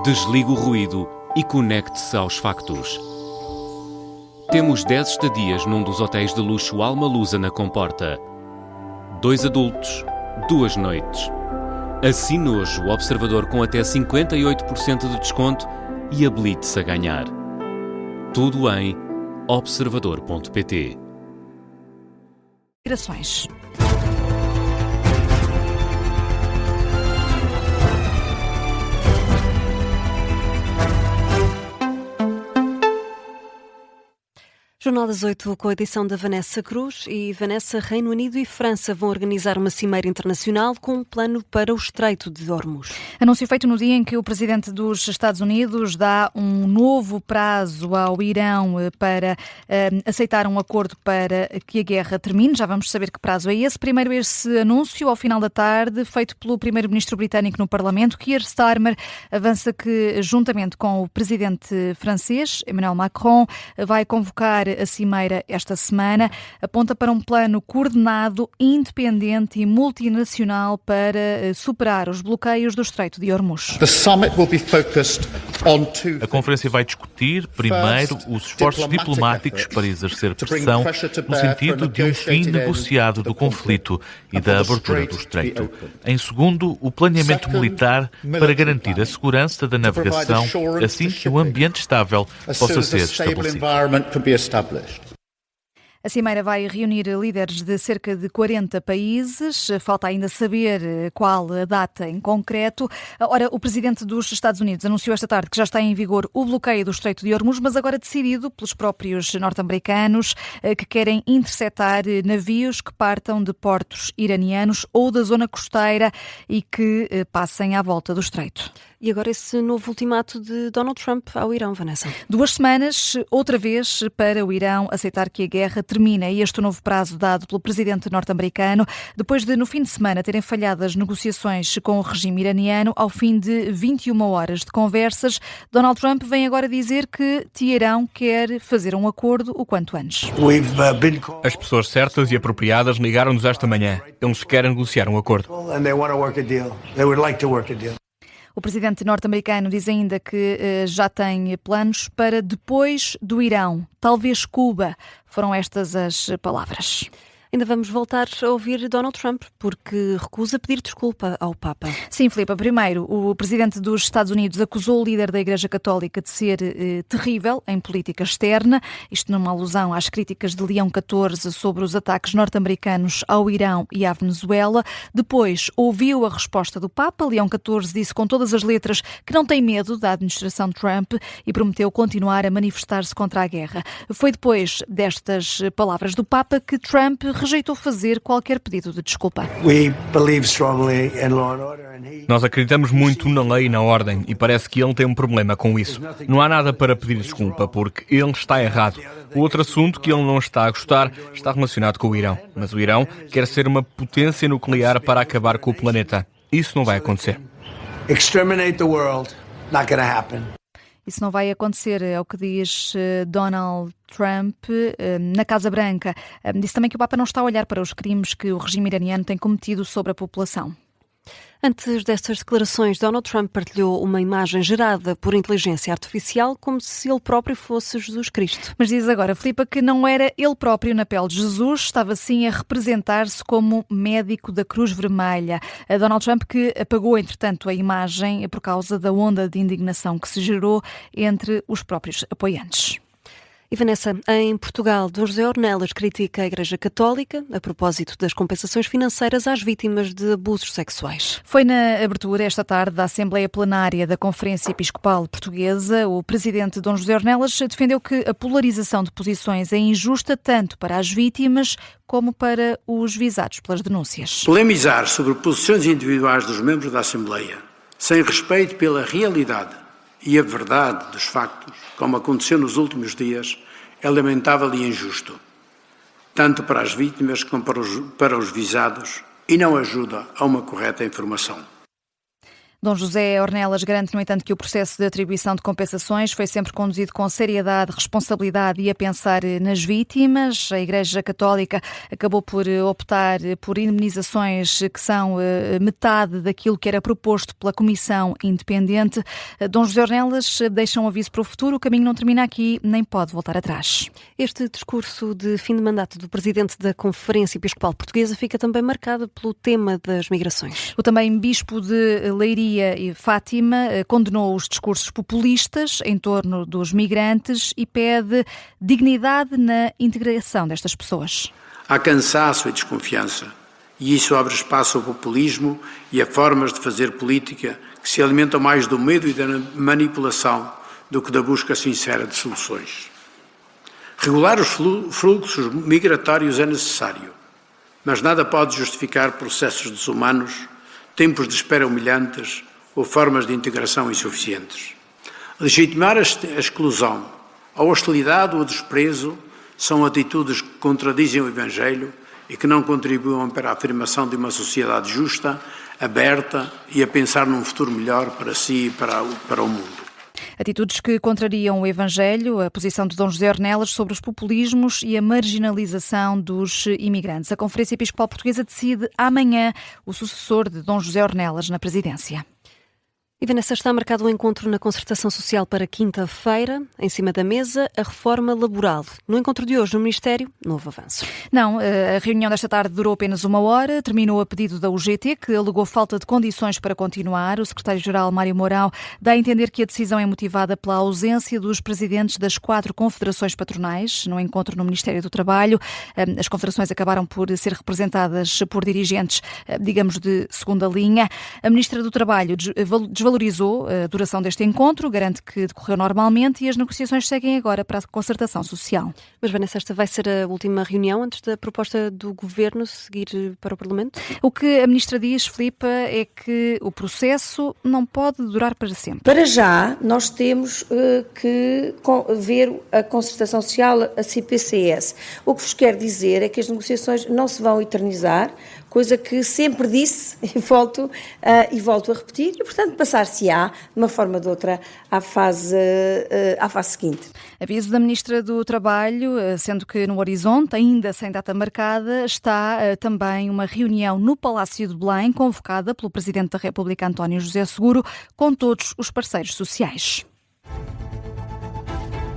Desligue o ruído e conecte-se aos factos. Temos 10 estadias num dos hotéis de luxo Alma Lusa na Comporta. 2 adultos, 2 noites. Assine hoje o Observador com até 58% de desconto e habilite-se a ganhar. Tudo em observador.pt. Migrações. Jornal das 8 com a edição da Vanessa Cruz. E Vanessa, Reino Unido e França vão organizar uma cimeira internacional com um plano para o Estreito de Hormuz. Anúncio feito no dia em que o presidente dos Estados Unidos dá um novo prazo ao Irão para aceitar um acordo para que a guerra termine. Já vamos saber que prazo é esse. Primeiro esse anúncio ao final da tarde, feito pelo primeiro-ministro britânico no Parlamento. Keir Starmer avança que, juntamente com o presidente francês, Emmanuel Macron, vai convocar a cimeira esta semana. Aponta para um plano coordenado, independente e multinacional para superar os bloqueios do Estreito de Hormuz. A conferência vai discutir, primeiro, os esforços diplomáticos para exercer pressão no sentido de um fim negociado do conflito e da abertura do Estreito. Em segundo, o planeamento militar para garantir a segurança da navegação assim que um ambiente estável possa ser estabelecido. A cimeira vai reunir líderes de cerca de 40 países. Falta ainda saber qual a data em concreto. Ora, o presidente dos Estados Unidos anunciou esta tarde que já está em vigor o bloqueio do Estreito de Hormuz, mas agora decidido pelos próprios norte-americanos que querem interceptar navios que partam de portos iranianos ou da zona costeira e que passem à volta do Estreito. E agora esse novo ultimato de Donald Trump ao Irão, Vanessa. 2 semanas, outra vez, para o Irão aceitar que a guerra termina. É este o novo prazo dado pelo presidente norte-americano, depois de, no fim de semana, terem falhado as negociações com o regime iraniano. Ao fim de 21 horas de conversas, Donald Trump vem agora dizer que Teherão quer fazer um acordo o quanto antes. As pessoas certas e apropriadas ligaram-nos esta manhã. Eles querem negociar um acordo. O presidente norte-americano diz ainda que já tem planos para depois do Irão, talvez Cuba. Foram estas as palavras. Ainda vamos voltar a ouvir Donald Trump, porque recusa pedir desculpa ao Papa. Sim, Filipe. Primeiro, o presidente dos Estados Unidos acusou o líder da Igreja Católica de ser terrível em política externa, isto numa alusão às críticas de Leão XIV sobre os ataques norte-americanos ao Irão e à Venezuela. Depois, ouviu a resposta do Papa. Leão XIV disse com todas as letras que não tem medo da administração Trump e prometeu continuar a manifestar-se contra a guerra. Foi depois destas palavras do Papa que Trump rejeitou fazer qualquer pedido de desculpa. Nós acreditamos muito na lei e na ordem e parece que ele tem um problema com isso. Não há nada para pedir desculpa porque ele está errado. O outro assunto que ele não está a gostar está relacionado com o Irão. Mas o Irão quer ser uma potência nuclear para acabar com o planeta. Isso não vai acontecer. Exterminate the world. Not gonna happen. Isso não vai acontecer, é o que diz Donald Trump na Casa Branca. Disse também que o Papa não está a olhar para os crimes que o regime iraniano tem cometido sobre a população. Antes destas declarações, Donald Trump partilhou uma imagem gerada por inteligência artificial como se ele próprio fosse Jesus Cristo. Mas diz agora, Filipe, que não era ele próprio na pele de Jesus, estava sim a representar-se como médico da Cruz Vermelha. Donald Trump que apagou, entretanto, a imagem por causa da onda de indignação que se gerou entre os próprios apoiantes. E Vanessa, em Portugal, Dom José Ornelas critica a Igreja Católica a propósito das compensações financeiras às vítimas de abusos sexuais. Foi na abertura esta tarde da Assembleia Plenária da Conferência Episcopal Portuguesa. O presidente Dom José Ornelas defendeu que a polarização de posições é injusta tanto para as vítimas como para os visados pelas denúncias. Polemizar sobre posições individuais dos membros da Assembleia, sem respeito pela realidade e a verdade dos factos, como aconteceu nos últimos dias, é lamentável e injusto, tanto para as vítimas como para os visados, e não ajuda a uma correta informação. Dom José Ornelas garante, no entanto, que o processo de atribuição de compensações foi sempre conduzido com seriedade, responsabilidade e a pensar nas vítimas. A Igreja Católica acabou por optar por indemnizações que são metade daquilo que era proposto pela Comissão Independente. Dom José Ornelas deixa um aviso para o futuro: o caminho não termina aqui, nem pode voltar atrás. Este discurso de fim de mandato do Presidente da Conferência Episcopal Portuguesa fica também marcado pelo tema das migrações. O também Bispo de Leiria e Fátima condenou os discursos populistas em torno dos migrantes e pede dignidade na integração destas pessoas. Há cansaço e desconfiança, e isso abre espaço ao populismo e a formas de fazer política que se alimentam mais do medo e da manipulação do que da busca sincera de soluções. Regular os fluxos migratórios é necessário, mas nada pode justificar processos desumanos, tempos de espera humilhantes ou formas de integração insuficientes. Legitimar a exclusão, a hostilidade ou o desprezo são atitudes que contradizem o Evangelho e que não contribuem para a afirmação de uma sociedade justa, aberta e a pensar num futuro melhor para si e para o mundo. Atitudes que contrariam o Evangelho, a posição de Dom José Ornelas sobre os populismos e a marginalização dos imigrantes. A Conferência Episcopal Portuguesa decide amanhã o sucessor de Dom José Ornelas na presidência. E Vanessa, está marcado um encontro na Concertação Social para quinta-feira. Em cima da mesa, a reforma laboral. No encontro de hoje, no Ministério, novo avanço. Não, a reunião desta tarde durou apenas 1 hora, terminou a pedido da UGT, que alegou falta de condições para continuar. O secretário-geral, Mário Mourão, dá a entender que a decisão é motivada pela ausência dos presidentes das 4 confederações patronais no encontro no Ministério do Trabalho. As confederações acabaram por ser representadas por dirigentes, digamos, de segunda linha. A Ministra do Trabalho desvalorizou a duração deste encontro, garante que decorreu normalmente e as negociações seguem agora para a concertação social. Mas, Vanessa, esta vai ser a última reunião antes da proposta do Governo seguir para o Parlamento? O que a Ministra diz, Filipa, é que o processo não pode durar para sempre. Para já, nós temos que ver a concertação social, a CPCS. O que vos quero dizer é que as negociações não se vão eternizar, coisa que sempre disse e volto a repetir, e, portanto, passar-se-á, de uma forma ou de outra, à fase seguinte. Aviso da Ministra do Trabalho, sendo que no horizonte, ainda sem data marcada, está também uma reunião no Palácio de Belém, convocada pelo Presidente da República, António José Seguro, com todos os parceiros sociais.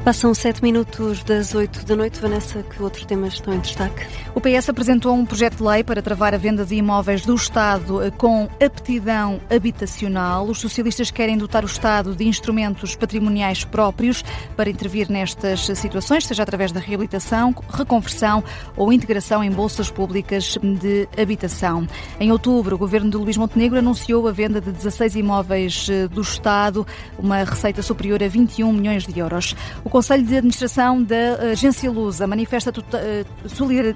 Passam 7 minutos das 8 da noite. Vanessa, que outros temas estão em destaque? O PS apresentou um projeto de lei para travar a venda de imóveis do Estado com aptidão habitacional. Os socialistas querem dotar o Estado de instrumentos patrimoniais próprios para intervir nestas situações, seja através da reabilitação, reconversão ou integração em bolsas públicas de habitação. Em outubro, o governo de Luís Montenegro anunciou a venda de 16 imóveis do Estado, uma receita superior a 21 milhões de euros. O Conselho de Administração da Agência Lusa manifesta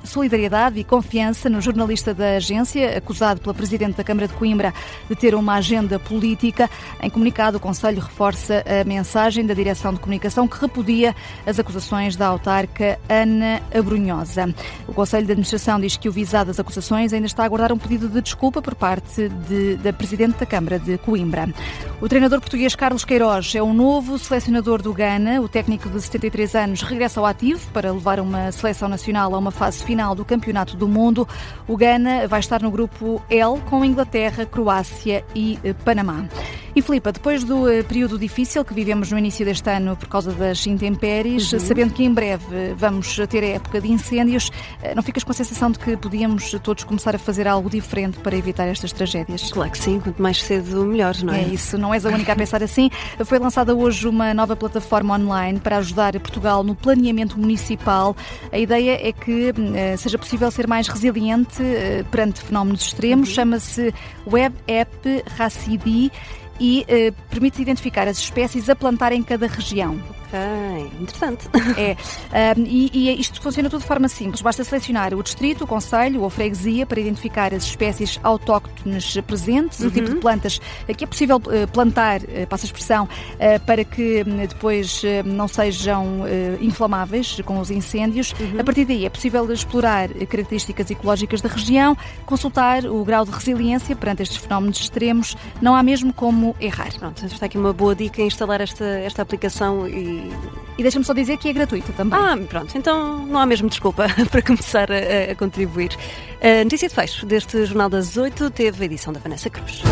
solidariedade e confiança no jornalista da agência, acusado pela Presidente da Câmara de Coimbra de ter uma agenda política. Em comunicado, o Conselho reforça a mensagem da Direção de Comunicação que repudia as acusações da autarca Ana Abrunhosa. O Conselho de Administração diz que o visado das acusações ainda está a aguardar um pedido de desculpa por parte da Presidente da Câmara de Coimbra. O treinador português Carlos Queiroz é o novo selecionador do Ghana. O técnico de 73 anos regressa ao ativo para levar uma seleção nacional a uma fase final do Campeonato do Mundo. O Ghana vai estar no grupo L com Inglaterra, Croácia e Panamá. E Filipa, depois do período difícil que vivemos no início deste ano por causa das intempéries, sabendo que em breve vamos ter a época de incêndios, não ficas com a sensação de que podíamos todos começar a fazer algo diferente para evitar estas tragédias? Claro que sim, quanto mais cedo melhor, não é? É isso, não és a única a pensar assim. Foi lançada hoje uma nova plataforma online para ajudar Portugal no planeamento municipal. A ideia é que seja possível ser mais resiliente perante fenómenos extremos. Chama-se Web App Racidi e permite identificar as espécies a plantar em cada região. Ok, interessante. E isto funciona tudo de forma simples. Basta selecionar o distrito, o concelho ou a freguesia para identificar as espécies autóctones presentes, o tipo de plantas que é possível plantar, passa a expressão, para que depois não sejam inflamáveis com os incêndios. A partir daí é possível explorar características ecológicas da região, consultar o grau de resiliência perante estes fenómenos extremos. Não há mesmo como errar. Pronto, está aqui uma boa dica em instalar esta aplicação e deixa-me só dizer que é gratuita também. Pronto, então não há mesmo desculpa para começar a contribuir. A notícia de fecho deste Jornal das 8 teve a edição da Vanessa Cruz.